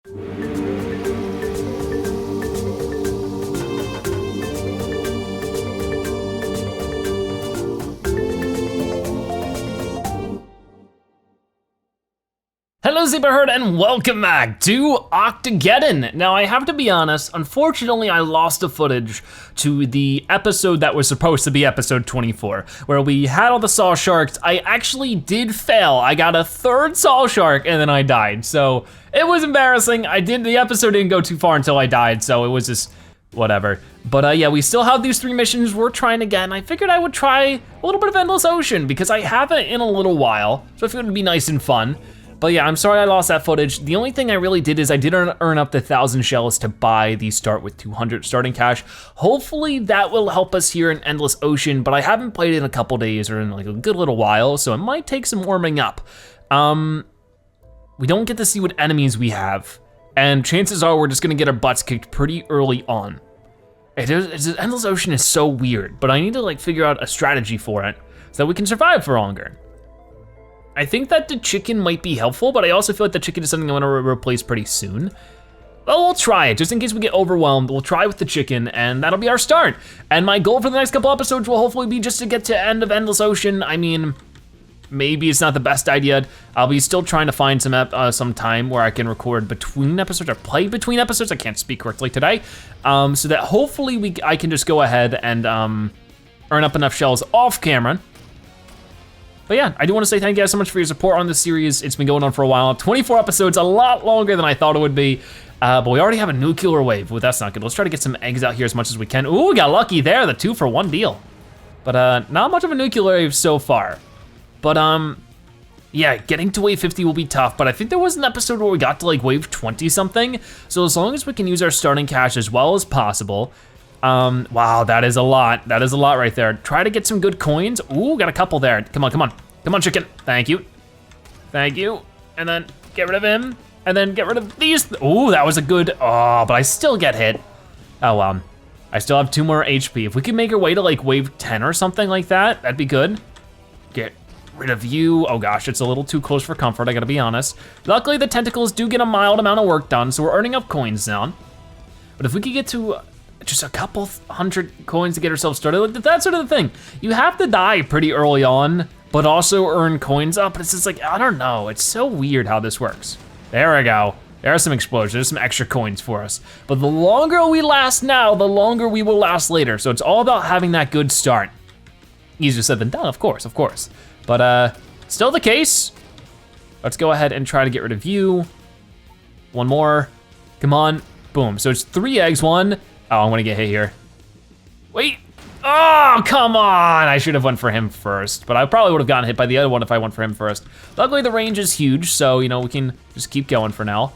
Hello Zebra Herd and welcome back to Octogeddon. Now I have to be honest, unfortunately I lost the footage to the episode that was supposed to be episode 24, where we had all the saw sharks. I actually did fail. I got a third saw shark and then I died. So it was embarrassing. The episode didn't go too far until I died, so it was just whatever. But yeah, we still have these 3 missions we're trying again. I figured I would try a little bit of Endless Ocean because I haven't in a little while, so I figured it'd be nice and fun. But yeah, I'm sorry I lost that footage. The only thing I really did is I did earn up the 1,000 shells to buy the start with 200 starting cash. Hopefully that will help us here in Endless Ocean, but I haven't played it in a couple days or in like a good little while, so it might take some warming up. We don't get to see what enemies we have, and chances are we're just gonna get our butts kicked pretty early on. Endless Ocean is so weird, but I need to like figure out a strategy for it so that we can survive for longer. I think that the chicken might be helpful, but I also feel like the chicken is something I wanna replace pretty soon. Well, we'll try it, just in case we get overwhelmed. We'll try with the chicken, and that'll be our start. And my goal for the next couple episodes will hopefully be just to get to end of Endless Ocean. I mean, maybe it's not the best idea. I'll be still trying to find some time where I can record between episodes or play between episodes. I can't speak correctly today. So that hopefully I can just go ahead and earn up enough shells off camera. But yeah, I do wanna say thank you guys so much for your support on this series. It's been going on for a while. 24 episodes, a lot longer than I thought it would be. But we already have a nuclear wave. Well, that's not good. Let's try to get some eggs out here as much as we can. Ooh, we got lucky there, the 2-for-1 deal. But not much of a nuclear wave so far. But yeah, getting to wave 50 will be tough, but I think there was an episode where we got to like wave 20 something. So as long as we can use our starting cash as well as possible. Wow, that is a lot. That is a lot right there. Try to get some good coins. Ooh, got a couple there. Come on, come on. Come on, chicken. Thank you. Thank you. And then get rid of him. And then get rid of these. Ooh, that was a good, oh, but I still get hit. Oh, well. I still have 2 more HP. If we could make our way to like wave 10 or something like that, that'd be good. Get rid of you. Oh gosh, it's a little too close for comfort, I gotta be honest. Luckily, the tentacles do get a mild amount of work done, so we're earning up coins now. But if we could get to just a couple 100 coins to get ourselves started, that's sort of the thing. You have to die pretty early on, but also earn coins up. It's just like, I don't know, it's so weird how this works. There we go. There are some explosions, there's some extra coins for us. But the longer we last now, the longer we will last later. So it's all about having that good start. Easier said than done, of course. But still the case. Let's go ahead and try to get rid of you. 1 more, come on, boom. So it's 3 eggs, 1. Oh, I'm gonna get hit here. Wait, oh, come on. I should have went for him first, but I probably would have gotten hit by the other one if I went for him first. Luckily the range is huge, so you know, we can just keep going for now.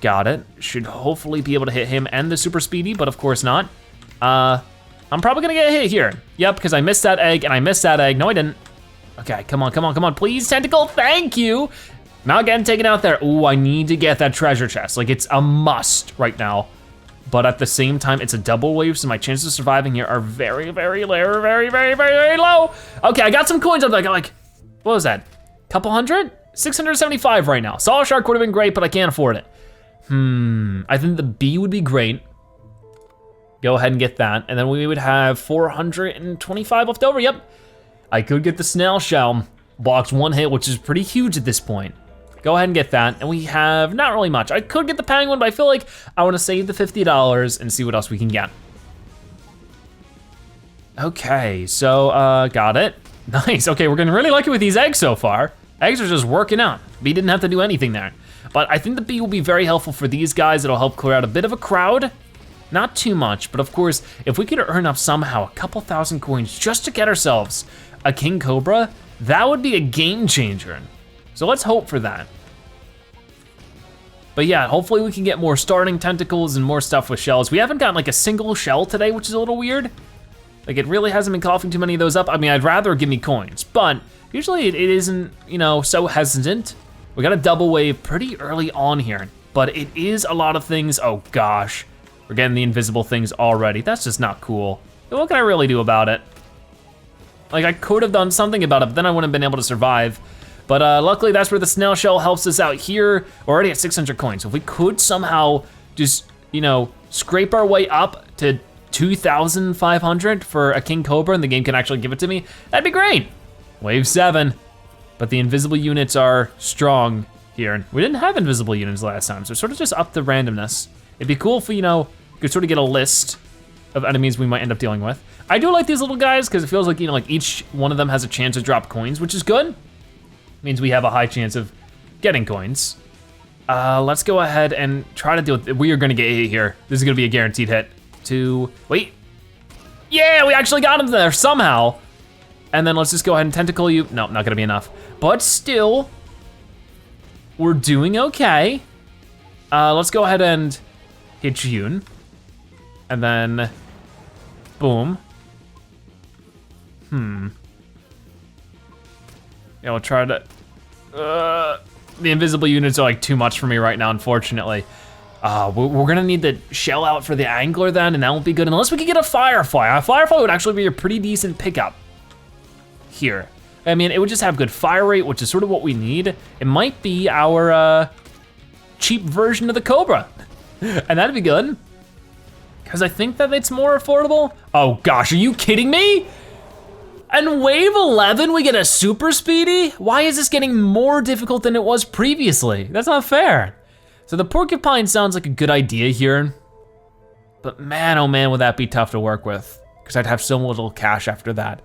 Got it, should hopefully be able to hit him and the super speedy, but of course not. I'm probably gonna get hit here. Yep, because I missed that egg and I missed that egg. No, I didn't. Okay, come on, come on, come on, please, tentacle, thank you. Not getting taken out there. Ooh, I need to get that treasure chest. Like, it's a must right now. But at the same time, it's a double wave, so my chances of surviving here are very, very low, very low. Okay, I got some coins up there. I got like, what was that? Couple hundred? 675 right now. Saw shark would have been great, but I can't afford it. I think the bee would be great. Go ahead and get that, and then we would have 425 left over, yep. I could get the snail shell, blocks 1 hit, which is pretty huge at this point. Go ahead and get that, and we have not really much. I could get the penguin, but I feel like I wanna save the $50 and see what else we can get. Okay, so got it. Nice, okay, we're getting really lucky with these eggs so far. Eggs are just working out. Bee didn't have to do anything there. But I think the bee will be very helpful for these guys. It'll help clear out a bit of a crowd. Not too much, but of course, if we could earn up somehow a couple 1,000 coins just to get ourselves a king cobra, that would be a game changer. So let's hope for that. But yeah, hopefully we can get more starting tentacles and more stuff with shells. We haven't gotten like a single shell today, which is a little weird. Like it really hasn't been coughing too many of those up. I mean, I'd rather give me coins, but usually it isn't, you know, so hesitant. We got a double wave pretty early on here, but it is a lot of things. Oh gosh, we're getting the invisible things already. That's just not cool. What can I really do about it? Like I could have done something about it, but then I wouldn't have been able to survive. But luckily that's where the snail shell helps us out here. We're already at 600 coins. So if we could somehow just, you know, scrape our way up to 2,500 for a king cobra and the game can actually give it to me, that'd be great. Wave 7, but the invisible units are strong here. We didn't have invisible units last time, so sort of just up the randomness. It'd be cool if we, you know, could sort of get a list of enemies we might end up dealing with. I do like these little guys because it feels like, you know, like each one of them has a chance to drop coins, which is good. Means we have a high chance of getting coins. Let's go ahead and try to deal with it. We are gonna get hit here. This is gonna be a guaranteed hit. Wait. Yeah, we actually got him there somehow. And then let's just go ahead and tentacle you. No, not gonna be enough. But still, we're doing okay. Let's go ahead and hit June. And then, boom. Yeah, we'll try to, the invisible units are like too much for me right now, unfortunately. We're gonna need the shell out for the angler then, and that won't be good unless we can get a firefly. A firefly would actually be a pretty decent pickup here. I mean, it would just have good fire rate, which is sort of what we need. It might be our cheap version of the cobra, and that'd be good. Because I think that it's more affordable. Oh gosh, are you kidding me? And wave 11, we get a super speedy? Why is this getting more difficult than it was previously? That's not fair. So the porcupine sounds like a good idea here, but man, oh man, would that be tough to work with, because I'd have so little cash after that.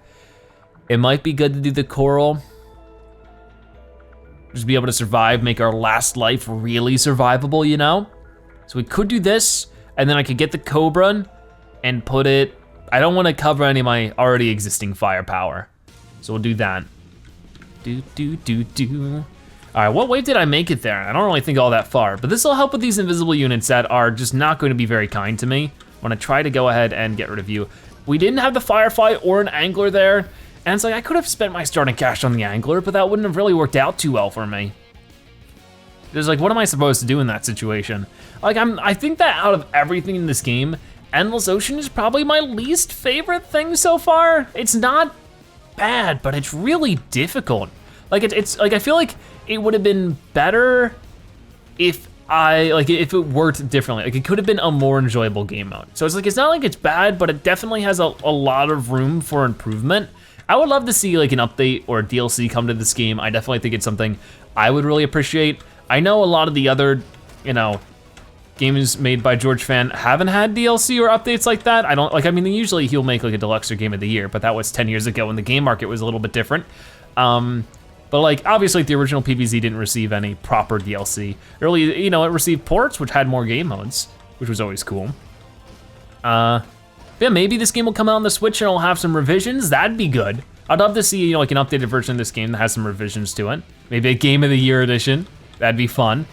It might be good to do the coral. Just be able to survive, make our last life really survivable, you know? So we could do this, and then I could get the cobra and put it, I don't wanna cover any of my already existing firepower. So we'll do that. All right, what wave did I make it there? I don't really think all that far, but this will help with these invisible units that are just not going to be very kind to me. I'm gonna try to go ahead and get rid of you. We didn't have the firefly or an angler there, and it's like I could have spent my starting cash on the angler, but that wouldn't have really worked out too well for me. It's like, what am I supposed to do in that situation? Like, I think that out of everything in this game, Endless Ocean is probably my least favorite thing so far. It's not bad, but it's really difficult. Like it's like, I feel like it would have been better if if it worked differently. Like it could have been a more enjoyable game mode. So it's like, it's not like it's bad, but it definitely has a lot of room for improvement. I would love to see like an update or a DLC come to this game. I definitely think it's something I would really appreciate. I know a lot of the other, you know, games made by George Fan haven't had DLC or updates like that. I mean, usually he'll make like a deluxe or game of the year, but that was 10 years ago when the game market was a little bit different. But like, obviously the original PvZ didn't receive any proper DLC. Early, you know, it received ports, which had more game modes, which was always cool. Yeah, maybe this game will come out on the Switch and it'll have some revisions. That'd be good. I'd love to see, you know, like an updated version of this game that has some revisions to it. Maybe a Game of the Year edition. That'd be fun.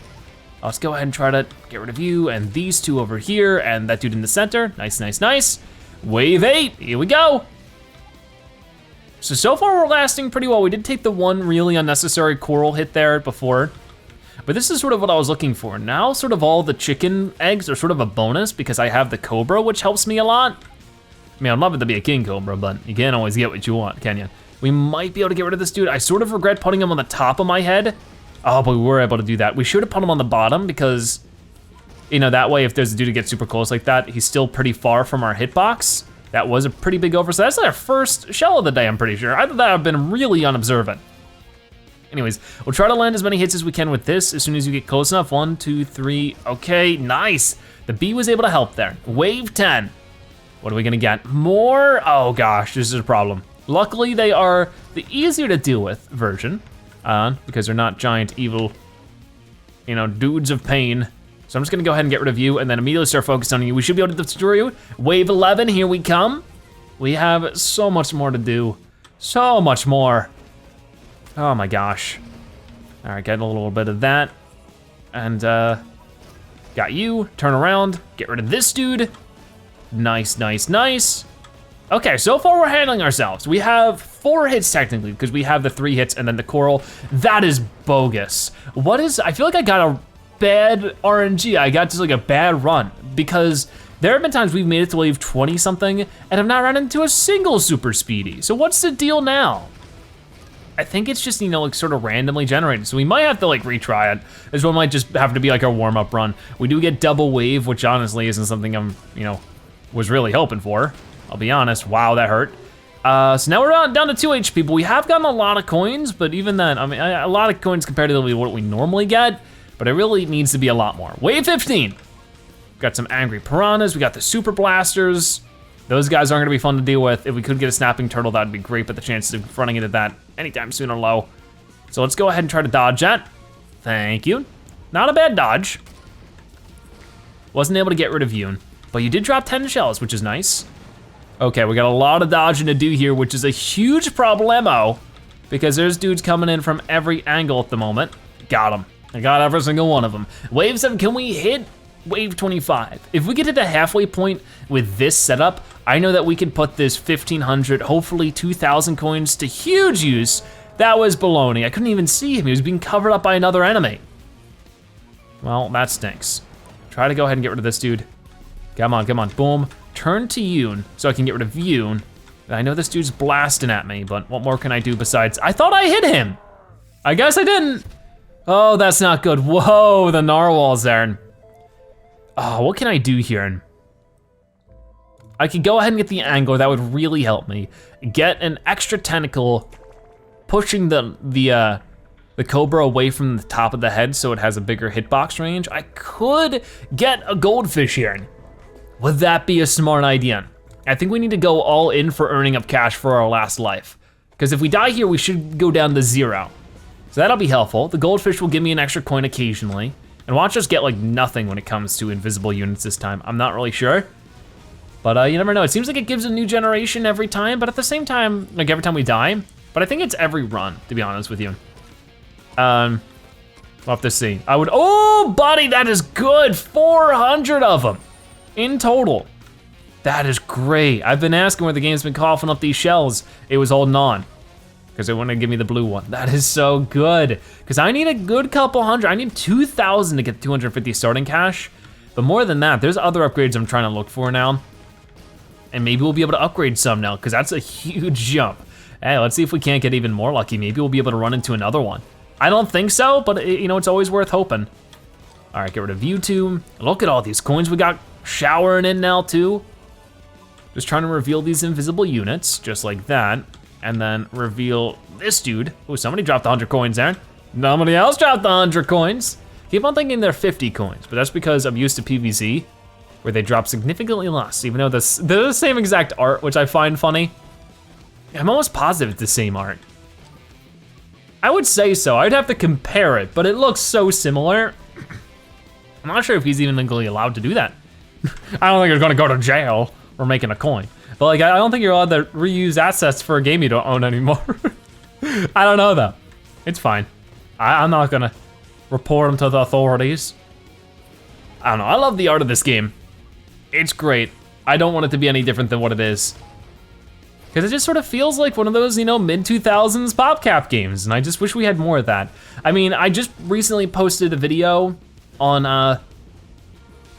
Let's go ahead and try to get rid of you and these two over here and that dude in the center. Nice, nice, nice. Wave 8, here we go. So far we're lasting pretty well. We did take the one really unnecessary coral hit there before, but this is sort of what I was looking for. Now sort of all the chicken eggs are sort of a bonus because I have the cobra, which helps me a lot. I mean, I'd love it to be a king cobra, but you can't always get what you want, can you? We might be able to get rid of this dude. I sort of regret putting him on the top of my head. Oh, but we were able to do that. We should have put him on the bottom because, you know, that way if there's a dude who gets super close like that, he's still pretty far from our hitbox. That was a pretty big oversight. That's our first shell of the day, I'm pretty sure. I thought that I've been really unobservant. Anyways, we'll try to land as many hits as we can with this as soon as you get close enough. 1, 2, 3, okay, nice. The bee was able to help there. Wave 10. What are we gonna get? More? Oh gosh, this is a problem. Luckily, they are the easier to deal with version because they're not giant evil, you know, dudes of pain. So I'm just gonna go ahead and get rid of you and then immediately start focusing on you. We should be able to destroy you. Wave 11, here we come. We have so much more to do. So much more. Oh my gosh. All right, get a little bit of that. And got you, turn around, get rid of this dude. Nice, nice, nice. Okay, so far we're handling ourselves. We have 4 hits technically because we have the 3 hits and then the coral. That is bogus. I feel like I got a bad RNG. I got just like a bad run because there have been times we've made it to wave 20 something and have not run into a single super speedy. So what's the deal now? I think it's just, like sort of randomly generated. So we might have to like retry it. This one might just have to be like our warm-up run. We do get double wave, which honestly isn't something I'm, was really hoping for. I'll be honest, wow, that hurt. So now we're down to 2 HP, but we have gotten a lot of coins, but even then, I mean, a lot of coins compared to what we normally get, but it really needs to be a lot more. Wave 15. Got some angry piranhas, we got the super blasters. Those guys aren't gonna be fun to deal with. If we could get a snapping turtle, that'd be great, but the chances of running into that anytime soon are low. So let's go ahead and try to dodge that. Thank you. Not a bad dodge. Wasn't able to get rid of Yoon, but you did drop 10 shells, which is nice. Okay, we got a lot of dodging to do here, which is a huge problemo because there's dudes coming in from every angle at the moment. Got them. I got every single one of them. Wave 7, can we hit wave 25? If we get to the halfway point with this setup, I know that we can put this 1,500, hopefully 2,000 coins to huge use. That was baloney. I couldn't even see him. He was being covered up by another enemy. Well, that stinks. Try to go ahead and get rid of this dude. Come on, boom. Turn to Yoon so I can get rid of Yoon. I know this dude's blasting at me, but what more can I do besides, I thought I hit him. I guess I didn't. Oh, that's not good. Whoa, the narwhal's there. Oh, what can I do here? I could go ahead and get the angle, that would really help me. Get an extra tentacle, pushing the cobra away from the top of the head so it has a bigger hitbox range. I could get a goldfish here. Would that be a smart idea? I think we need to go all in for earning up cash for our last life. Because if we die here, we should go down to 0. So that'll be helpful. The goldfish will give me an extra coin occasionally. And watch us get like nothing when it comes to invisible units this time. I'm not really sure. But you never know. It seems like it gives a new generation every time, but at the same time, like every time we die. But I think it's every run, to be honest with you. We'll have to see. Oh, buddy, that is good. 400 of them. In total. That is great. I've been asking where the game's been coughing up these shells. It was holding on, because it wouldn't give me the blue one. That is so good, because I need a good couple hundred. I need 2,000 to get 250 starting cash, but more than that, there's other upgrades I'm trying to look for now, and maybe we'll be able to upgrade some now, because that's a huge jump. Hey, let's see if we can't get even more lucky. Maybe we'll be able to run into another one. I don't think so, but it's always worth hoping. All right, get rid of YouTube. Look at all these coins we got showering in now too. Just trying to reveal these invisible units, just like that. And then reveal this dude. Oh, somebody dropped 100 coins there. Nobody else dropped 100 coins. Keep on thinking they're 50 coins, but that's because I'm used to PvZ, where they drop significantly less, even though they're the same exact art, which I find funny. I'm almost positive it's the same art. I would say so, I'd have to compare it, but it looks so similar. I'm not sure if he's even legally allowed to do that. I don't think he's gonna go to jail for making a coin. But like, I don't think you're allowed to reuse assets for a game you don't own anymore. I don't know though, it's fine. I'm not gonna report him to the authorities. I don't know, I love the art of this game. It's great. I don't want it to be any different than what it is. Because it just sort of feels like one of those, mid-2000s PopCap games, and I just wish we had more of that. I mean, I just recently posted a video on,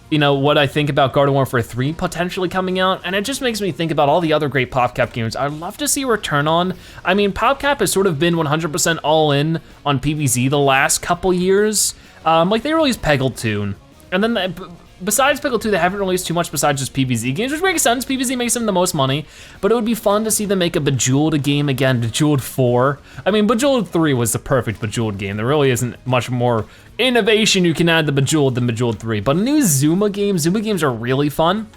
what I think about Garden Warfare 3 potentially coming out, and it just makes me think about all the other great PopCap games I'd love to see a return on. I mean, PopCap has sort of been 100% all in on PvZ the last couple years. Like, they released Peggle 2, and then besides Peggle 2, they haven't released too much besides just PvZ games, which makes sense. PvZ makes them the most money, but it would be fun to see them make a Bejeweled game again, Bejeweled 4. I mean, Bejeweled 3 was the perfect Bejeweled game. There really isn't much more innovation you can add to Bejeweled than Bejeweled 3, but a new Zuma games are really fun.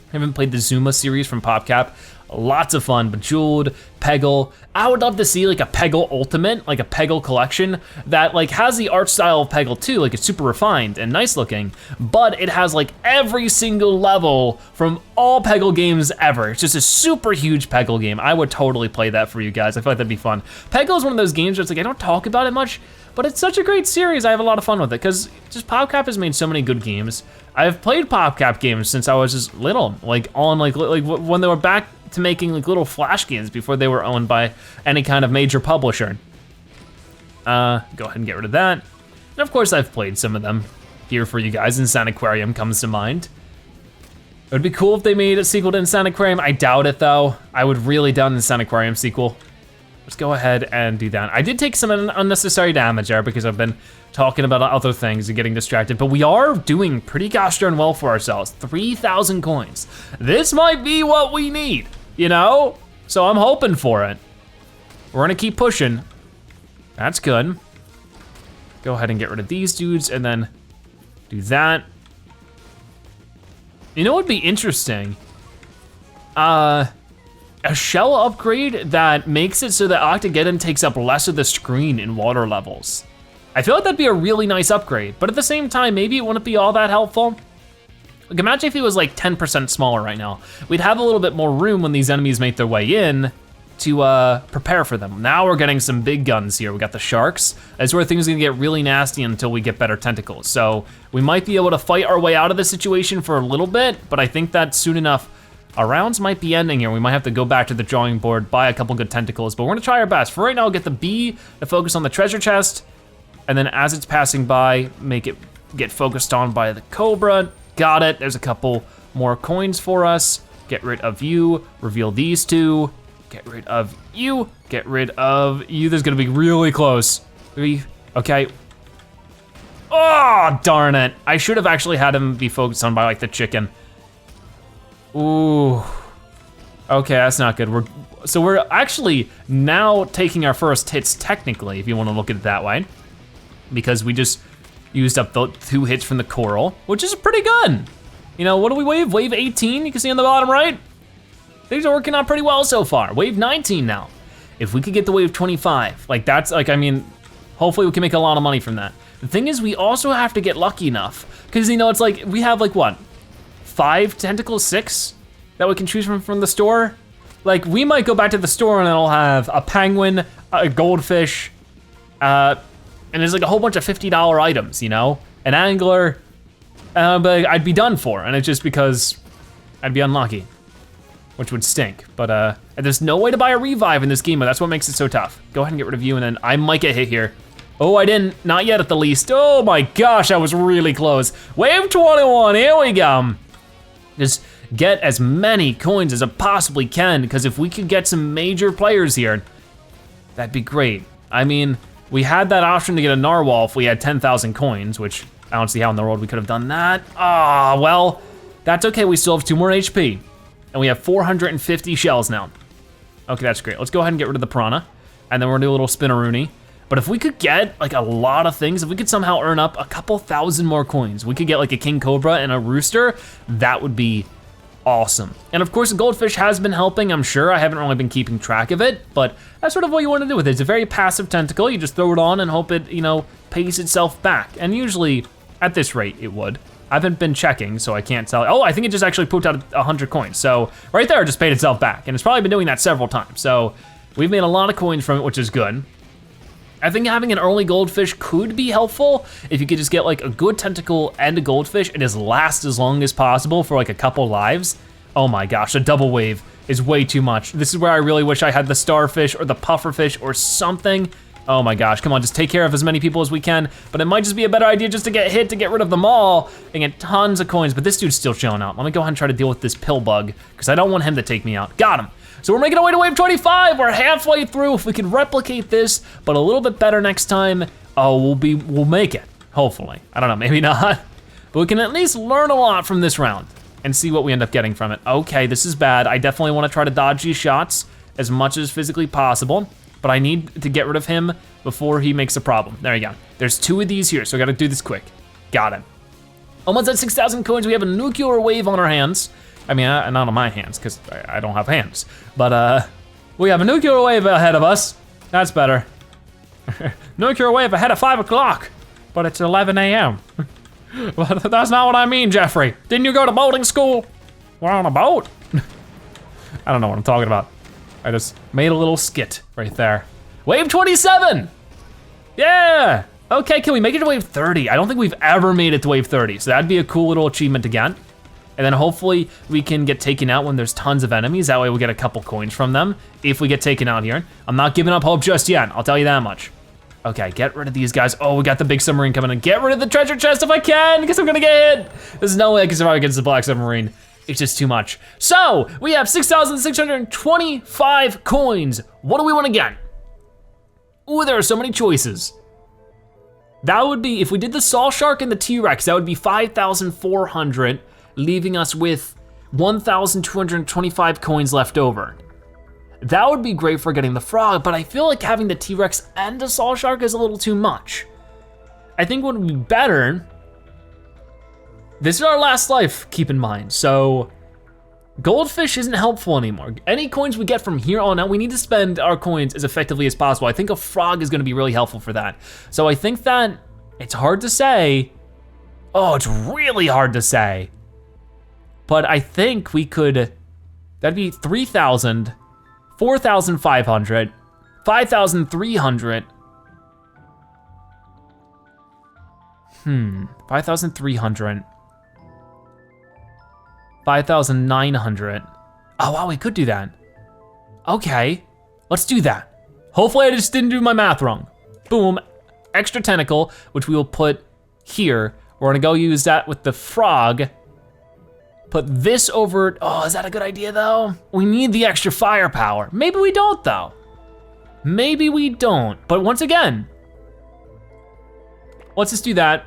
I haven't played the Zuma series from PopCap. Lots of fun, Bejeweled, Peggle. I would love to see like a Peggle Ultimate, like a Peggle collection that like has the art style of Peggle 2, like it's super refined and nice looking, but it has like every single level from all Peggle games ever. It's just a super huge Peggle game. I would totally play that for you guys. I feel like that'd be fun. Peggle is one of those games where it's like, I don't talk about it much, but it's such a great series. I have a lot of fun with it because just PopCap has made so many good games. I've played PopCap games since I was just little, like when they were back to making like little flash games before they were owned by any kind of major publisher. Go ahead and get rid of that. And of course I've played some of them here for you guys. Insane Aquarium comes to mind. It would be cool if they made a sequel to Insane Aquarium. I doubt it though. I would really doubt an Insane Aquarium sequel. Let's go ahead and do that. I did take some unnecessary damage there because I've been talking about other things and getting distracted, but we are doing pretty gosh darn well for ourselves. 3,000 coins. This might be what we need, you know? So I'm hoping for it. We're gonna keep pushing. That's good. Go ahead and get rid of these dudes and then do that. You know what would be interesting? A shell upgrade that makes it so that Octogeddon takes up less of the screen in water levels. I feel like that'd be a really nice upgrade, but at the same time, maybe it wouldn't be all that helpful. Like imagine if it was like 10% smaller right now. We'd have a little bit more room when these enemies make their way in to prepare for them. Now we're getting some big guns here. We got the sharks. That's where things are gonna get really nasty until we get better tentacles. So we might be able to fight our way out of the situation for a little bit, but I think that soon enough, our rounds might be ending here. We might have to go back to the drawing board, buy a couple good tentacles, but we're gonna try our best. For right now, I'll get the bee to focus on the treasure chest, and then as it's passing by, make it get focused on by the cobra. Got it, there's a couple more coins for us. Get rid of you, reveal these two. Get rid of you, get rid of you. This is gonna be really close. 3, okay. Oh, darn it. I should have actually had him be focused on by like the chicken. Ooh, okay, that's not good. We're actually now taking our first hits technically, if you wanna look at it that way, because we just used up the 2 hits from the coral, which is pretty good. You know, what do we wave? Wave 18, you can see on the bottom right? Things are working out pretty well so far. Wave 19 now. If we could get the wave 25, like that's like, I mean, hopefully we can make a lot of money from that. The thing is we also have to get lucky enough, because you know, it's like, we have like what? 5 tentacles, 6 that we can choose from the store. Like we might go back to the store and it'll have a penguin, a goldfish, and there's like a whole bunch of $50 items, you know? An angler, but I'd be done for, and it's just because I'd be unlucky, which would stink. But there's no way to buy a revive in this game, but that's what makes it so tough. Go ahead and get rid of you, and then I might get hit here. Oh, I didn't, not yet at the least. Oh my gosh, I was really close. Wave 21, here we go. Just get as many coins as I possibly can, because if we could get some major players here, that'd be great. I mean, we had that option to get a narwhal if we had 10,000 coins, which I don't see how in the world we could have done that. Ah, well, that's okay, we still have 2 more HP, and we have 450 shells now. Okay, that's great. Let's go ahead and get rid of the piranha, and then we're gonna do a little spinaroonie. But if we could get like a lot of things, if we could somehow earn up a couple thousand more coins, we could get like a king cobra and a rooster, that would be awesome. And of course, the goldfish has been helping, I'm sure. I haven't really been keeping track of it, but that's sort of what you want to do with it. It's a very passive tentacle. You just throw it on and hope it, you know, pays itself back. And usually, at this rate, it would. I haven't been checking, so I can't tell. Oh, I think it just actually pooped out 100 coins. So right there, it just paid itself back. And it's probably been doing that several times. So we've made a lot of coins from it, which is good. I think having an early goldfish could be helpful if you could just get like a good tentacle and a goldfish and just last as long as possible for like a couple lives. Oh my gosh, a double wave is way too much. This is where I really wish I had the starfish or the pufferfish or something. Oh my gosh, come on, just take care of as many people as we can, but it might just be a better idea just to get hit to get rid of them all and get tons of coins, but this dude's still showing up. Let me go ahead and try to deal with this pill bug because I don't want him to take me out. Got him. So we're making our way to wave 25. We're halfway through. If we can replicate this, but a little bit better next time, we'll make it, hopefully. I don't know, maybe not, but we can at least learn a lot from this round and see what we end up getting from it. Okay, this is bad. I definitely wanna try to dodge these shots as much as physically possible, but I need to get rid of him before he makes a problem. There you go. There's 2 of these here, so I gotta do this quick. Got him. Almost at 6,000 coins, we have a nuclear wave on our hands. I mean, not on my hands, because I don't have hands. But we have a nuclear wave ahead of us. That's better. Nuclear wave ahead of 5 o'clock, but it's 11 a.m. But that's not what I mean, Jeffrey. Didn't you go to boating school? We're on a boat. I don't know what I'm talking about. I just made a little skit right there. Wave 27! Yeah! Okay, can we make it to wave 30? I don't think we've ever made it to wave 30, so that'd be a cool little achievement to get. And then hopefully we can get taken out when there's tons of enemies. That way we'll get a couple coins from them if we get taken out here. I'm not giving up hope just yet, I'll tell you that much. Okay, get rid of these guys. Oh, we got the big submarine coming in. Get rid of the treasure chest if I can, because I'm gonna get hit. There's no way I can survive against the black submarine. It's just too much. So, we have 6,625 coins. What do we wanna get? Ooh, there are so many choices. That would be, if we did the Saw Shark and the T-Rex, that would be 5,400, leaving us with 1,225 coins left over. That would be great for getting the frog, but I feel like having the T-Rex and a Saw Shark is a little too much. I think what would be better, this is our last life, keep in mind, so goldfish isn't helpful anymore. Any coins we get from here on out, we need to spend our coins as effectively as possible. I think a frog is gonna be really helpful for that. So I think that, it's hard to say. Oh, it's really hard to say. But I think we could, that'd be 3,000, 4,500, 5,300. 5,300. 5,900. Oh wow, we could do that. Okay, let's do that. Hopefully I just didn't do my math wrong. Boom, extra tentacle, which we will put here. We're gonna go use that with the frog. Put this over, oh, is that a good idea though? We need the extra firepower. Maybe we don't though. Maybe we don't, but once again, let's just do that.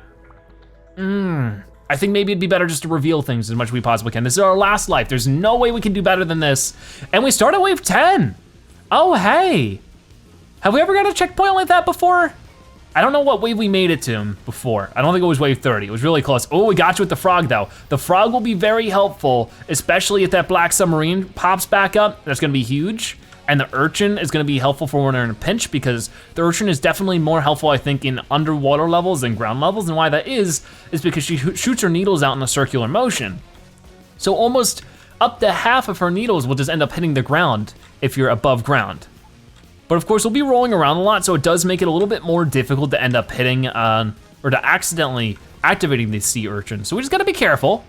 I think maybe it'd be better just to reveal things as much as we possibly can. This is our last life. There's no way we can do better than this. And we start at wave 10. Oh, hey. Have we ever got a checkpoint like that before? I don't know what wave we made it to before. I don't think it was wave 30. It was really close. Oh, we got you with the frog though. The frog will be very helpful, especially if that black submarine pops back up. That's gonna be huge. And the urchin is gonna be helpful for when we're in a pinch, because the urchin is definitely more helpful, I think, in underwater levels than ground levels. And why that is because she shoots her needles out in a circular motion. So almost up to half of her needles will just end up hitting the ground if you're above ground. But of course, we'll be rolling around a lot, so it does make it a little bit more difficult to end up hitting, or to accidentally activating the sea urchin. So we just gotta be careful,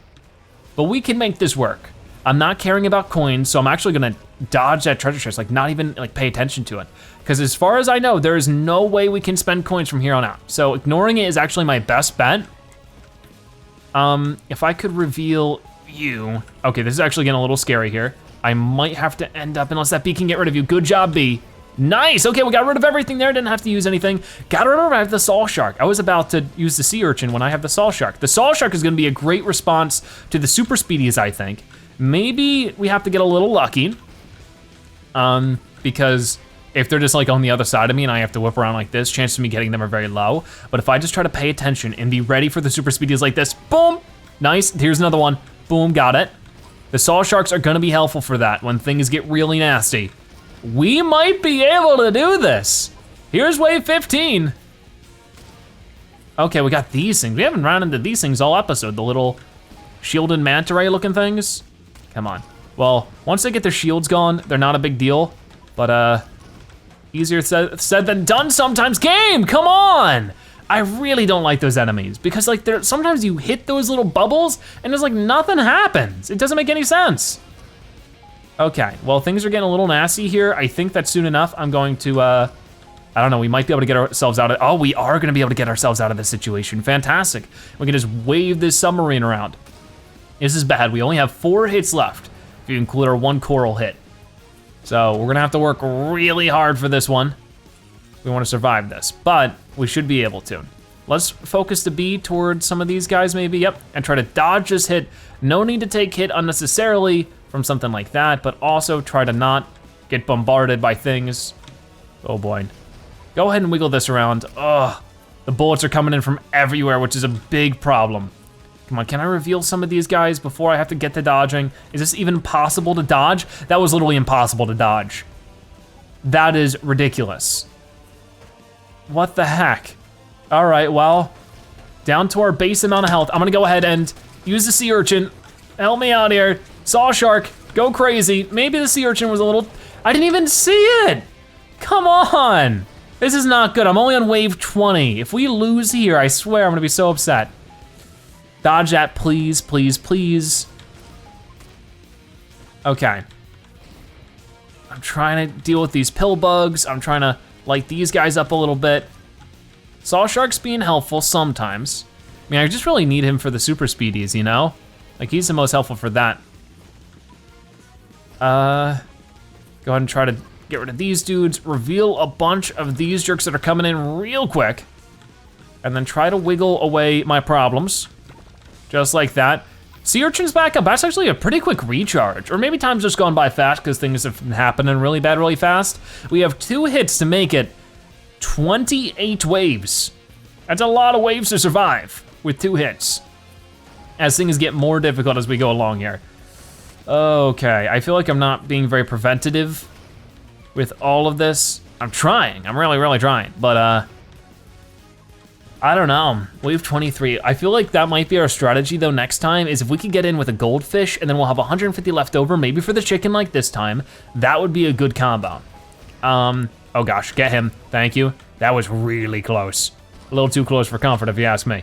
but we can make this work. I'm not caring about coins, so I'm actually gonna dodge that treasure chest, like not even like pay attention to it. Because as far as I know, there is no way we can spend coins from here on out. So ignoring it is actually my best bet. If I could reveal you. Okay, this is actually getting a little scary here. I might have to end up, unless that bee can get rid of you. Good job, bee. Nice, okay, we got rid of everything there, didn't have to use anything. Gotta remember I have the Saw Shark. I was about to use the sea urchin when I have the Saw Shark. The Saw Shark is gonna be a great response to the super speedies, I think. Maybe we have to get a little lucky, because if they're just like on the other side of me and I have to whip around like this, chances of me getting them are very low. But if I just try to pay attention and be ready for the super speedies like this, boom, nice, here's another one, boom, got it. The Saw Sharks are gonna be helpful for that when things get really nasty. We might be able to do this. Here's wave 15. Okay, we got these things. We haven't run into these things all episode, the little shielded manta ray looking things. Come on. Well, once they get their shields gone, they're not a big deal, but easier said than done sometimes. Game, come on! I really don't like those enemies because like sometimes you hit those little bubbles and there's like nothing happens. It doesn't make any sense. Okay, well things are getting a little nasty here. I think that soon enough I'm going to, I don't know, we might be able to get ourselves out of, oh, we are gonna be able to get ourselves out of this situation. Fantastic. We can just wave this submarine around. This is bad, we only have 4 hits left, if you include our 1 coral hit. So we're gonna have to work really hard for this one. We wanna survive this, but we should be able to. Let's focus the bee towards some of these guys maybe, yep, and try to dodge this hit. No need to take hit unnecessarily from something like that, but also try to not get bombarded by things. Oh boy. Go ahead and wiggle this around. Ugh, the bullets are coming in from everywhere, which is a big problem. Come on, can I reveal some of these guys before I have to get to dodging? Is this even possible to dodge? That was literally impossible to dodge. That is ridiculous. What the heck? All right, well, down to our base amount of health. I'm gonna go ahead and use the sea urchin. Help me out here. Saw Shark, go crazy. Maybe the sea urchin was a little, I didn't even see it. Come on. This is not good, I'm only on wave 20. If we lose here, I swear I'm gonna be so upset. Dodge that, please, please, please. Okay. I'm trying to deal with these pill bugs. I'm trying to light these guys up a little bit. Saw Shark's being helpful sometimes. I mean, I just really need him for the super speedies, you know? Like he's the most helpful for that. Go ahead and try to get rid of these dudes, reveal a bunch of these jerks that are coming in real quick, and then try to wiggle away my problems, just like that. Sea urchins back up, that's actually a pretty quick recharge, or maybe time's just gone by fast because things have been happening really bad really fast. We have 2 hits to make it 28 waves. That's a lot of waves to survive with 2 hits, as things get more difficult as we go along here. Okay, I feel like I'm not being very preventative with all of this. I'm trying, I'm really trying, but I don't know, wave 23. I feel like that might be our strategy though next time, is if we could get in with a goldfish and then we'll have 150 left over, maybe for the chicken like this time, that would be a good combo. Oh gosh, get him, thank you. That was really close. A little too close for comfort if you ask me.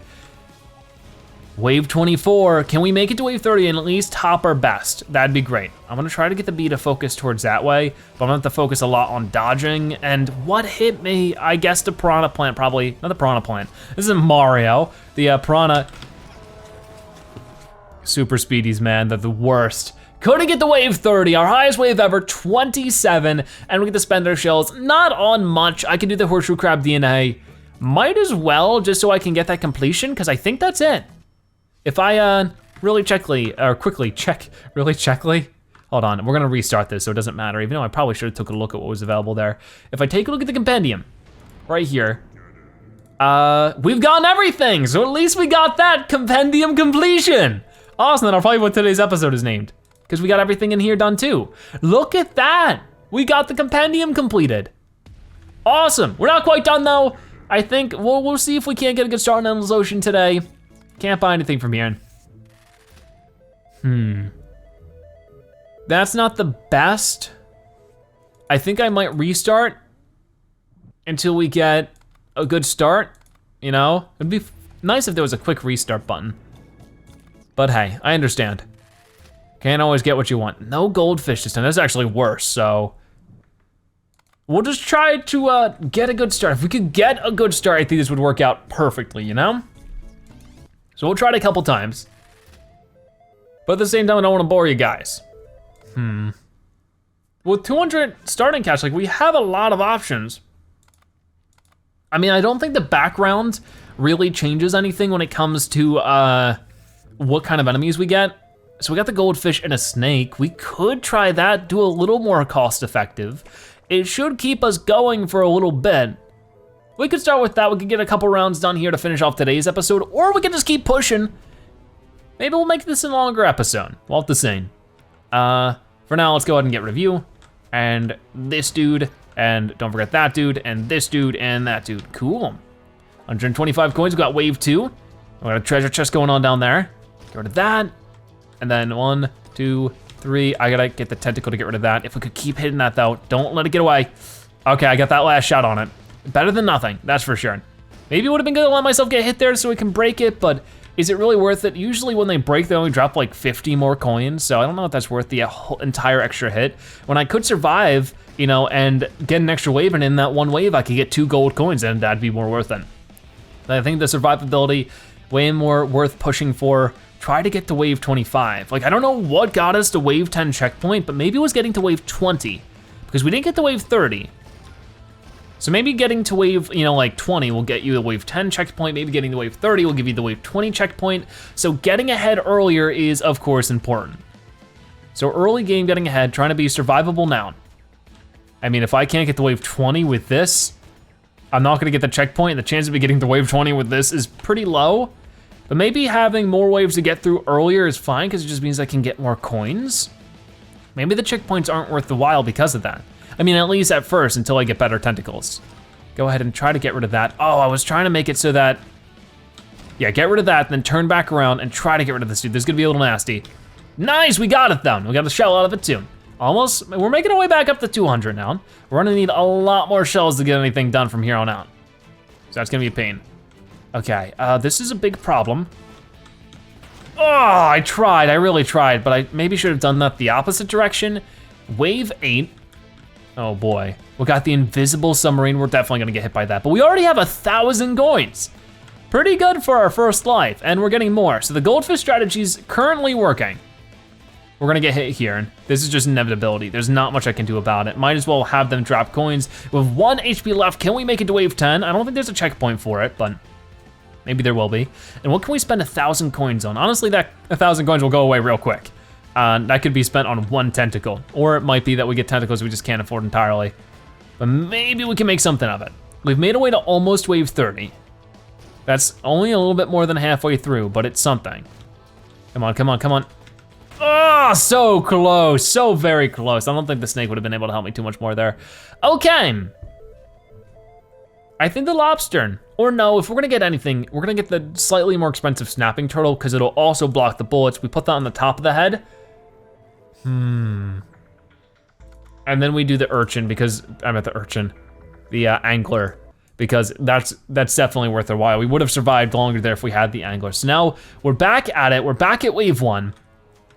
Wave 24, can we make it to wave 30 and at least hop our best? That'd be great. I'm gonna try to get the bee to focus towards that way, but I'm gonna have to focus a lot on dodging, and what hit me? I guess the piranha plant probably, not the piranha plant. This isn't Mario, the piranha. Super speedies, man, they're the worst. Couldn't get the wave 30, our highest wave ever, 27, and we get to spend our shells, not on much. I can do the horseshoe crab DNA. Might as well, just so I can get that completion, because I think that's it. If I really quickly check, hold on, we're gonna restart this so it doesn't matter, even though I probably should have took a look at what was available there. If I take a look at the compendium, right here, we've gotten everything, so at least we got that compendium completion. Awesome, then I'll probably what today's episode is named, because we got everything in here done too. Look at that, we got the compendium completed. Awesome, we're not quite done though. I think we'll see if we can't get a good start on Endless Ocean today. Can't buy anything from here. That's not the best. I think I might restart until we get a good start, you know? It'd be nice if there was a quick restart button. But hey, I understand. Can't always get what you want. No goldfish this time, that's actually worse, so. We'll just try to get a good start. If we could get a good start, I think this would work out perfectly, you know? So we'll try it a couple times. But at the same time, I don't wanna bore you guys. With 200 starting cash, like we have a lot of options. I mean, I don't think the background really changes anything when it comes to what kind of enemies we get. So we got the goldfish and a snake. We could try that, do a little more cost effective. It should keep us going for a little bit. We could start with that, we could get a couple rounds done here to finish off today's episode, or we can just keep pushing. Maybe we'll make this a longer episode, we'll have to see. For now, let's go ahead and get rid of you, and this dude, and don't forget that dude, and this dude, and that dude. Cool. 125 coins, we got wave 2. We got a treasure chest going on down there. Get rid of that, and then 1, 2, 3. I gotta get the tentacle to get rid of that. If we could keep hitting that though, don't let it get away. Okay, I got that last shot on it. Better than nothing, that's for sure. Maybe it would have been good to let myself get hit there so we can break it, but is it really worth it? Usually when they break, they only drop like 50 more coins, so I don't know if that's worth the whole entire extra hit. When I could survive, you know, and get an extra wave, and in that one wave, I could get 2 gold coins, and that'd be more worth it. But I think the survivability, way more worth pushing for. Try to get to wave 25. Like, I don't know what got us to wave 10 checkpoint, but maybe it was getting to wave 20, because we didn't get to wave 30. So maybe getting to wave, you know, like 20 will get you the wave 10 checkpoint, maybe getting to wave 30 will give you the wave 20 checkpoint. So getting ahead earlier is, of course, important. So early game getting ahead, trying to be survivable now. I mean, if I can't get to wave 20 with this, I'm not gonna get the checkpoint. The chance of me getting to wave 20 with this is pretty low, but maybe having more waves to get through earlier is fine because it just means I can get more coins. Maybe the checkpoints aren't worth the while because of that. I mean, at least at first, until I get better tentacles. Go ahead and try to get rid of that. Oh, I was trying to make it so that, yeah, get rid of that, then turn back around and try to get rid of this dude. This is gonna be a little nasty. Nice, we got it though. We got the shell out of it too. Almost, we're making our way back up to 200 now. We're gonna need a lot more shells to get anything done from here on out. So that's gonna be a pain. Okay, this is a big problem. Oh, I tried, I really tried, but I maybe should have done that the opposite direction. Wave 8. Oh boy, we got the invisible submarine. We're definitely gonna get hit by that, but we already have 1,000 coins. Pretty good for our first life, and we're getting more. So the goldfish strategy's currently working. We're gonna get hit here. This is just inevitability. There's not much I can do about it. Might as well have them drop coins. With 1 HP left, can we make it to wave 10? I don't think there's a checkpoint for it, but maybe there will be. And what can we spend 1,000 coins on? Honestly, that 1,000 coins will go away real quick. That could be spent on 1 tentacle, or it might be that we get tentacles we just can't afford entirely. But maybe we can make something of it. We've made our way to almost wave 30. That's only a little bit more than halfway through, but it's something. Come on, come on, come on. Oh, so close, so very close. I don't think the snake would have been able to help me too much more there. Okay. I think the lobster, or no, if we're gonna get anything, we're gonna get the slightly more expensive snapping turtle because it'll also block the bullets. We put that on the top of the head. And then we do the urchin because, the angler, because that's definitely worth a while. We would have survived longer there if we had the angler. So now we're back at it, we're back at wave 1.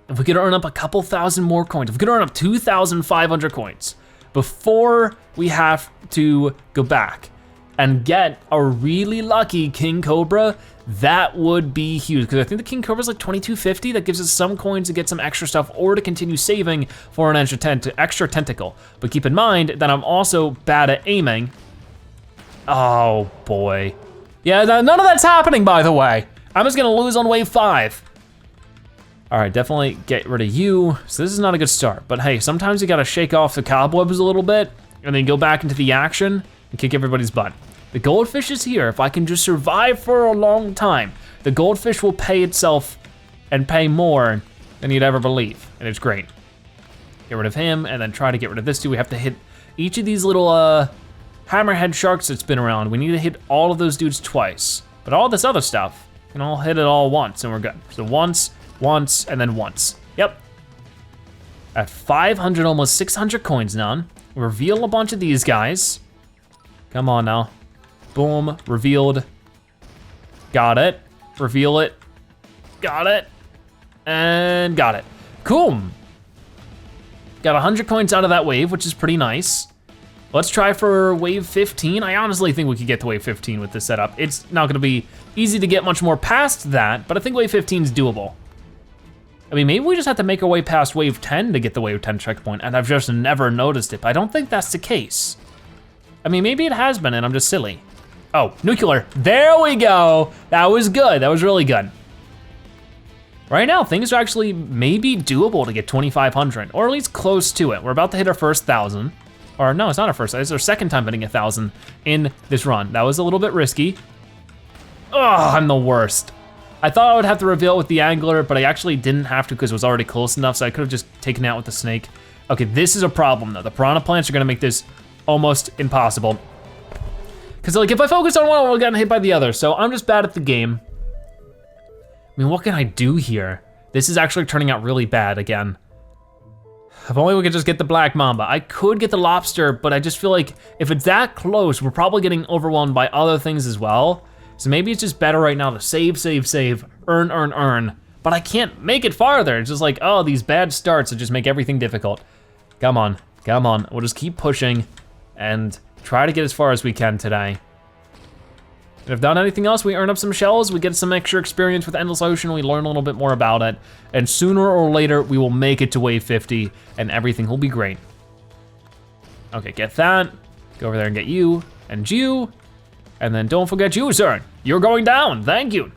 If we could earn up a couple thousand more coins, if we could earn up 2,500 coins before we have to go back and get a really lucky King Cobra, that would be huge. Because I think the King Cobra's like 2250. That gives us some coins to get some extra stuff or to continue saving for an extra tentacle. But keep in mind that I'm also bad at aiming. Oh boy. Yeah, none of that's happening, by the way. I'm just gonna lose on wave 5. All right, definitely get rid of you. So this is not a good start, but hey, sometimes you gotta shake off the cobwebs a little bit and then go back into the action and kick everybody's butt. The goldfish is here. If I can just survive for a long time, the goldfish will pay itself and pay more than you'd ever believe, and it's great. Get rid of him and then try to get rid of this dude. We have to hit each of these little hammerhead sharks that spin around. We need to hit all of those dudes twice, but all this other stuff, you can all hit it all once and we're good. So once, and then once. Yep. At 500, almost 600 coins now. Reveal a bunch of these guys. Come on now. Boom, revealed. Got it, reveal it. Got it, and got it. Cool. Got 100 coins out of that wave, which is pretty nice. Let's try for wave 15. I honestly think we could get to wave 15 with this setup. It's not gonna be easy to get much more past that, but I think wave 15 is doable. I mean, maybe we just have to make our way past wave 10 to get the wave 10 checkpoint, and I've just never noticed it, but I don't think that's the case. I mean, maybe it has been and I'm just silly. Oh, nuclear, there we go. That was good, that was really good. Right now, things are actually maybe doable to get 2,500, or at least close to it. We're about to hit our first 1,000. Or no, it's not our first, it's our second time hitting 1,000 in this run. That was a little bit risky. Oh, I'm the worst. I thought I would have to reveal it with the angler, but I actually didn't have to because it was already close enough, so I could have just taken it out with the snake. Okay, this is a problem though. The piranha plants are gonna make this almost impossible. Cause like if I focus on one, I'll get hit by the other, so I'm just bad at the game. I mean, what can I do here? This is actually turning out really bad again. If only we could just get the black mamba. I could get the lobster, but I just feel like if it's that close, we're probably getting overwhelmed by other things as well. So maybe it's just better right now to save, earn. But I can't make it farther. It's just like, oh, these bad starts that just make everything difficult. Come on. We'll just keep pushing and try to get as far as we can today. And if not anything else, we earn up some shells, we get some extra experience with Endless Ocean, we learn a little bit more about it, and sooner or later, we will make it to wave 50, and everything will be great. Okay, get that, go over there and get you, and then don't forget you, sir. You're going down, thank you.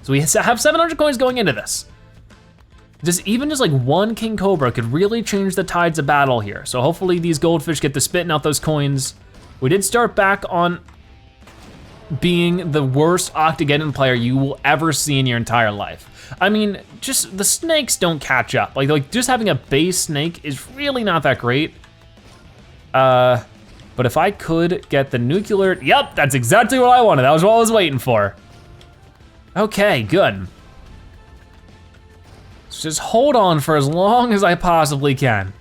So we have 700 coins going into this. Even just like one King Cobra could really change the tides of battle here. So hopefully these goldfish get to spitting out those coins. We did start back on being the worst Octogeddon player you will ever see in your entire life. I mean, just the snakes don't catch up. Like just having a base snake is really not that great. But if I could get the nuclear, yep, that's exactly what I wanted. That was what I was waiting for. Okay, good. So just hold on for as long as I possibly can.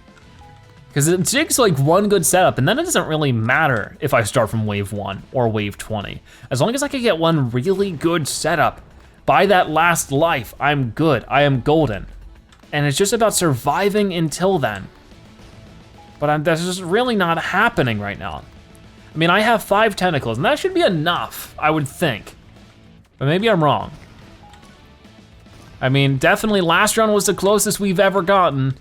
Because it takes like one good setup, and then it doesn't really matter if I start from wave 1 or wave 20. As long as I can get one really good setup, by that last life, I'm good, I am golden. And it's just about surviving until then. But that's just really not happening right now. I mean, I have 5 tentacles, and that should be enough, I would think. But maybe I'm wrong. I mean, definitely last round was the closest we've ever gotten,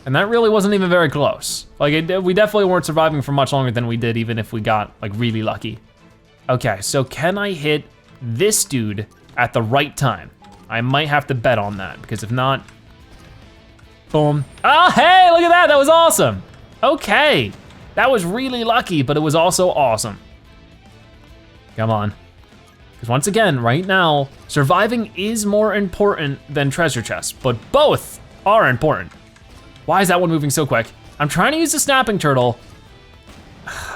and that really wasn't even very close. Like, we definitely weren't surviving for much longer than we did, even if we got, like, really lucky. Okay, so can I hit this dude at the right time? I might have to bet on that, because if not, boom. Oh, hey, look at that, that was awesome. Okay, that was really lucky, but it was also awesome. Come on. Because once again, right now, surviving is more important than treasure chests, but both are important. Why is that one moving so quick? I'm trying to use the snapping turtle,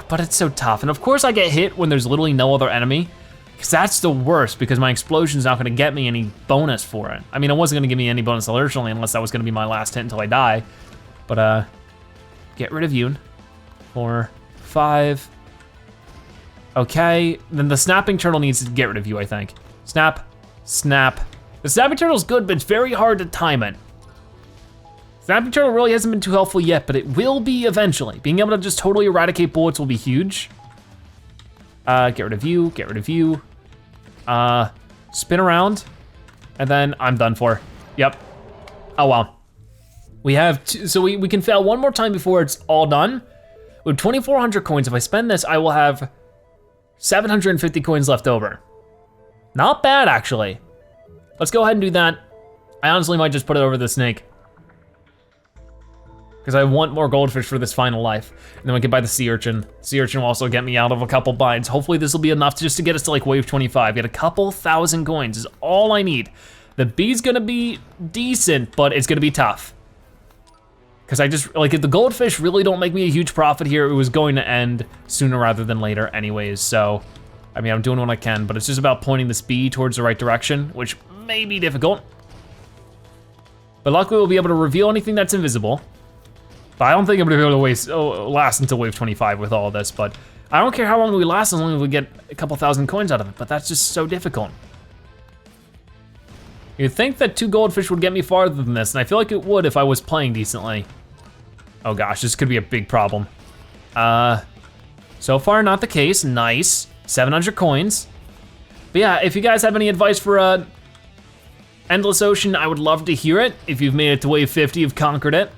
but it's so tough. And of course I get hit when there's literally no other enemy, because that's the worst, because my explosion's not gonna get me any bonus for it. I mean, it wasn't gonna give me any bonus originally unless that was gonna be my last hit until I die. But get rid of you. 4, 5. Okay, then the snapping turtle needs to get rid of you, I think. Snap, snap. The snapping turtle's good, but it's very hard to time it. Snapping turtle really hasn't been too helpful yet, but it will be eventually. Being able to just totally eradicate bullets will be huge. Get rid of you, get rid of you. Spin around, and then I'm done for. Yep. Oh well. We have so we can fail one more time before it's all done. With 2,400 coins, if I spend this, I will have 750 coins left over. Not bad, actually. Let's go ahead and do that. I honestly might just put it over the snake, because I want more goldfish for this final life. And then we can buy the sea urchin. Sea urchin will also get me out of a couple binds. Hopefully this will be enough just to get us to like wave 25. Get a couple thousand coins is all I need. The bee's gonna be decent, but it's gonna be tough. Because I just, like, if the goldfish really don't make me a huge profit here, it was going to end sooner rather than later anyways. So, I mean, I'm doing what I can, but it's just about pointing this bee towards the right direction, which may be difficult. But luckily we'll be able to reveal anything that's invisible. But I don't think I'm gonna be able to last until wave 25 with all of this, but I don't care how long we last as long as we get a couple thousand coins out of it, but that's just so difficult. You'd think that 2 goldfish would get me farther than this, and I feel like it would if I was playing decently. Oh gosh, this could be a big problem. So far not the case, nice. 700 coins. But yeah, if you guys have any advice for Endless Ocean, I would love to hear it. If you've made it to wave 50, you've conquered it.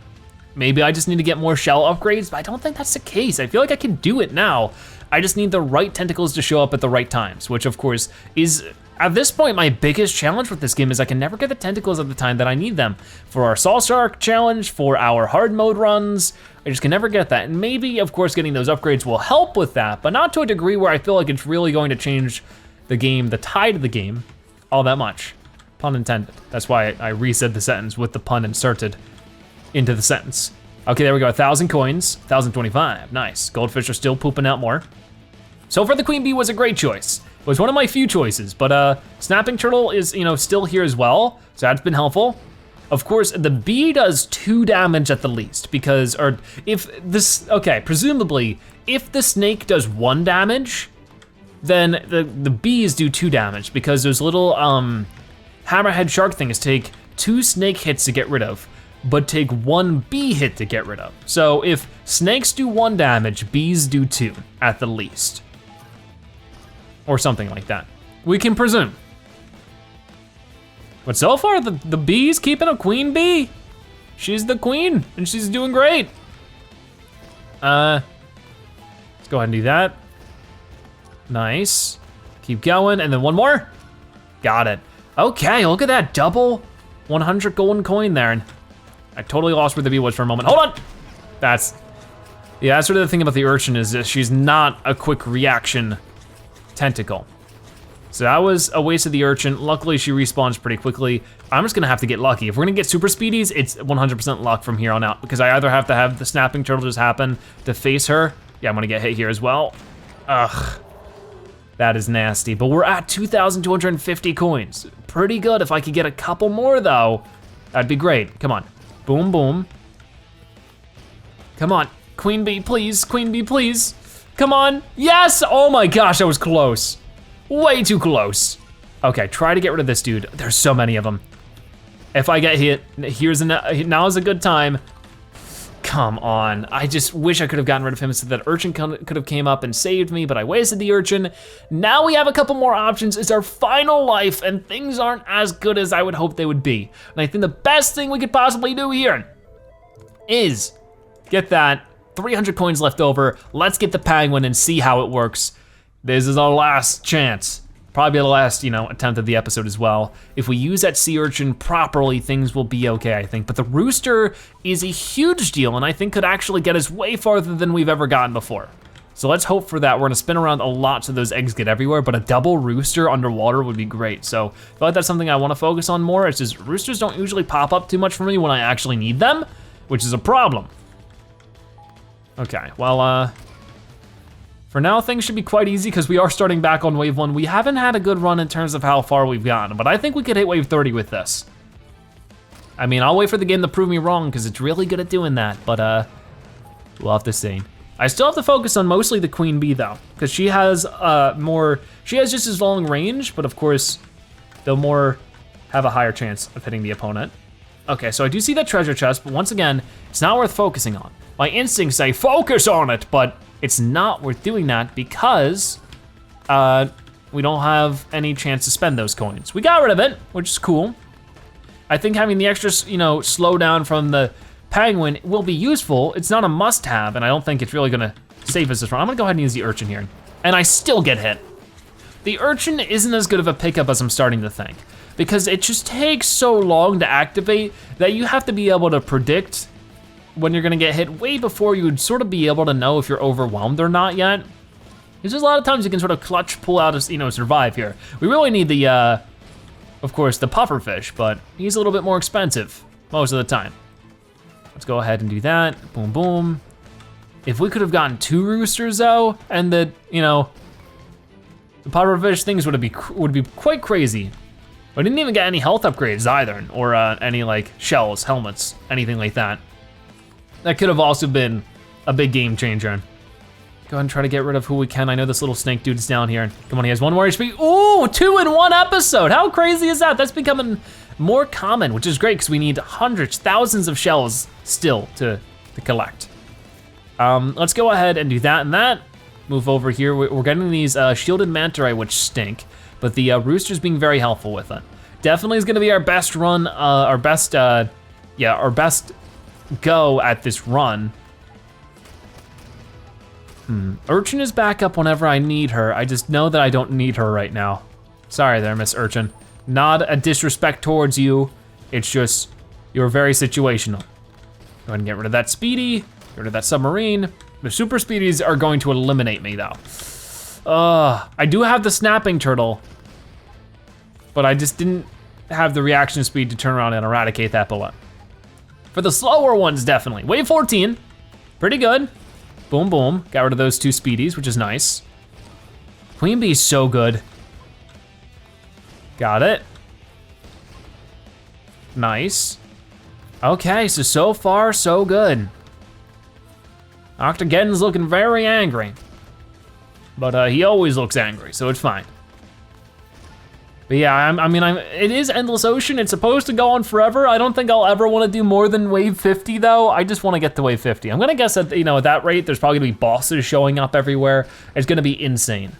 Maybe I just need to get more shell upgrades, but I don't think that's the case. I feel like I can do it now. I just need the right tentacles to show up at the right times, which of course is, at this point, my biggest challenge with this game is I can never get the tentacles at the time that I need them. For our Saw Shark challenge, for our hard mode runs, I just can never get that. And maybe, of course, getting those upgrades will help with that, but not to a degree where I feel like it's really going to change the game, the tide of the game, all that much. Pun intended. That's why I reset the sentence with the pun inserted into the sentence. Okay, there we go, 1,000 coins, 1,025, nice. Goldfish are still pooping out more. So far the queen bee was a great choice. It was one of my few choices, but snapping turtle is, you know, still here as well, so that's been helpful. Of course, the bee does 2 damage at the least, because, or if this, okay, presumably, if the snake does 1 damage, then the bees do 2 damage, because those little hammerhead shark things take 2 snake hits to get rid of, but take 1 bee hit to get rid of. So if snakes do 1 damage, bees do 2 at the least. Or something like that. We can presume. But so far, the bee's keeping a queen bee. She's the queen, and she's doing great. Let's go ahead and do that. Nice. Keep going, and then 1 more. Got it. Okay, look at that, double 100 golden coin there. And I totally lost where the bee was for a moment. Hold on! That's sort of the thing about the urchin is that she's not a quick reaction tentacle. So that was a waste of the urchin. Luckily, she respawns pretty quickly. I'm just gonna have to get lucky. If we're gonna get super speedies, it's 100% luck from here on out, because I either have to have the snapping turtle just happen to face her. Yeah, I'm gonna get hit here as well. Ugh, that is nasty. But we're at 2,250 coins. Pretty good. If I could get a couple more though, that'd be great. Come on, boom, boom. Come on, queen bee, please, queen bee, please. Come on, yes! Oh my gosh, that was close. Way too close. Okay, try to get rid of this dude. There's so many of them. If I get hit, now's a good time. come on. I just wish I could have gotten rid of him so that urchin could have came up and saved me, but I wasted the urchin. Now we have a couple more options. It's our final life, and things aren't as good as I would hope they would be. And I think the best thing we could possibly do here is get that 300 coins left over. Let's get the penguin and see how it works. This is our last chance. Probably the last, attempt of the episode as well. If we use that sea urchin properly, things will be okay, I think. But the rooster is a huge deal, and I think could actually get us way farther than we've ever gotten before. So let's hope for that. We're gonna spin around a lot so those eggs get everywhere, but a double rooster underwater would be great. So I feel like that's something I wanna focus on more. It's just roosters don't usually pop up too much for me when I actually need them, which is a problem. Okay, well, for now, things should be quite easy because we are starting back on wave 1. We haven't had a good run in terms of how far we've gotten, but I think we could hit wave 30 with this. I mean, I'll wait for the game to prove me wrong because it's really good at doing that, but we'll have to see. I still have to focus on mostly the queen bee though, because she has she has just as long range, but of course, they'll have a higher chance of hitting the opponent. Okay, so I do see that treasure chest, but once again, it's not worth focusing on. My instincts say focus on it, but it's not worth doing that because we don't have any chance to spend those coins. We got rid of it, which is cool. I think having the extra, slowdown from the penguin will be useful. It's not a must-have, and I don't think it's really gonna save us this run. I'm gonna go ahead and use the urchin here, and I still get hit. The urchin isn't as good of a pickup as I'm starting to think, because it just takes so long to activate that you have to be able to predict when you're gonna get hit way before you would sort of be able to know if you're overwhelmed or not yet. There's just a lot of times you can sort of clutch, pull out, survive here. We really need the, of course, the pufferfish, but he's a little bit more expensive most of the time. Let's go ahead and do that, boom, boom. If we could have gotten 2 roosters though, and the pufferfish things would be quite crazy. I didn't even get any health upgrades either, or any like shells, helmets, anything like that. That could have also been a big game changer. Go ahead and try to get rid of who we can. I know this little snake dude's down here. Come on, he has 1 more HP. Ooh, 2 in 1 episode. How crazy is that? That's becoming more common, which is great because we need hundreds, thousands of shells still to collect. Let's go ahead and do that and that. Move over here. We're getting these shielded manta ray, which stink, but the rooster's being very helpful with it. Definitely is gonna be our best run, our best go at this run. Urchin is back up whenever I need her. I just know that I don't need her right now. Sorry there, Miss Urchin. Not a disrespect towards you. It's just, you're very situational. Go ahead and get rid of that speedy, get rid of that submarine. The super speedies are going to eliminate me though. I do have the snapping turtle, but I just didn't have the reaction speed to turn around and eradicate that bullet. For the slower ones, definitely. Wave 14, pretty good. Boom, boom, got rid of those 2 speedies, which is nice. Queen Bee is so good. Got it. Nice. Okay, so far, so good. Octogeddon's looking very angry, but he always looks angry, so it's fine. But yeah, it is Endless Ocean. It's supposed to go on forever. I don't think I'll ever want to do more than wave 50 though. I just want to get to wave 50. I'm gonna guess that, at that rate, there's probably gonna be bosses showing up everywhere. It's gonna be insane.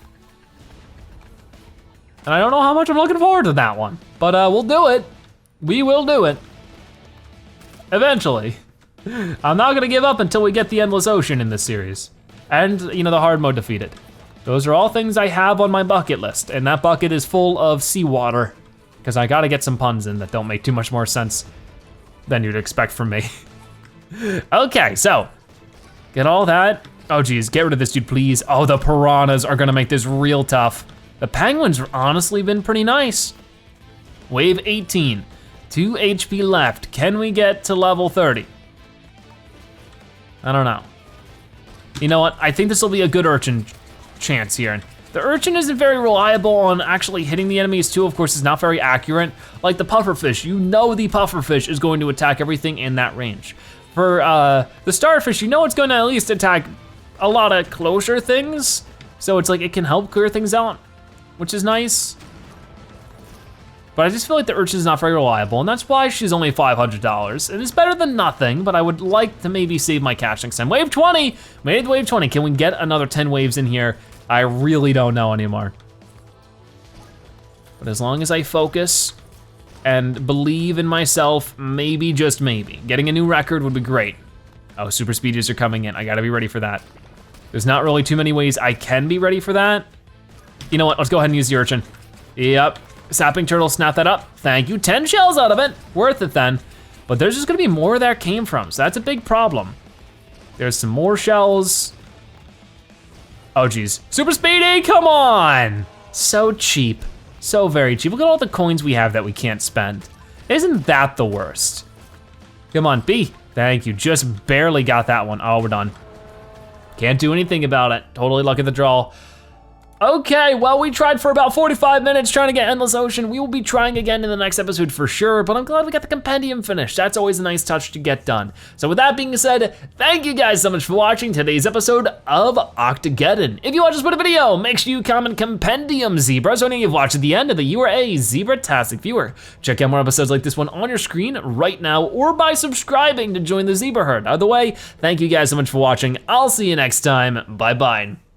And I don't know how much I'm looking forward to that one, but we'll do it. We will do it. Eventually. I'm not gonna give up until we get the Endless Ocean in this series. And, the hard mode defeated. Those are all things I have on my bucket list, and that bucket is full of seawater, because I gotta get some puns in that don't make too much more sense than you'd expect from me. Okay, so, get all that. Oh geez, get rid of this dude, please. Oh, the piranhas are gonna make this real tough. The penguins have honestly been pretty nice. Wave 18, 2 HP left. Can we get to level 30? I don't know. You know what, I think this will be a good urchin chance here. The urchin isn't very reliable on actually hitting the enemies too. Of course, it's not very accurate. Like the pufferfish, the pufferfish is going to attack everything in that range. For the starfish, it's going to at least attack a lot of closer things. So it's like it can help clear things out, which is nice. but I just feel like the urchin's not very reliable, and that's why she's only $500. It is better than nothing, but I would like to maybe save my cash next time. Wave 20, made wave 20. Can we get another 10 waves in here? I really don't know anymore. But as long as I focus and believe in myself, maybe, just maybe, getting a new record would be great. Oh, super speedies are coming in. I gotta be ready for that. There's not really too many ways I can be ready for that. You know what, let's go ahead and use the urchin. Yep, sapping turtle, snap that up. Thank you, 10 shells out of it. Worth it then. But there's just gonna be more where that came from, so that's a big problem. There's some more shells. Oh geez, super speedy, come on. So cheap, so very cheap. Look at all the coins we have that we can't spend. Isn't that the worst? Come on, B. Thank you, just barely got that one. Oh, we're done. Can't do anything about it. Totally luck of the draw. Okay, well, we tried for about 45 minutes trying to get Endless Ocean. We will be trying again in the next episode for sure, but I'm glad we got the compendium finished. That's always a nice touch to get done. So with that being said, thank you guys so much for watching today's episode of Octogeddon. If you watched this video, make sure you comment Compendium Zebra, so you've watched at the end of the you are a Zebra-tastic viewer. Check out more episodes like this one on your screen right now, or by subscribing to join the Zebra Herd. Either way, thank you guys so much for watching. I'll see you next time, bye-bye.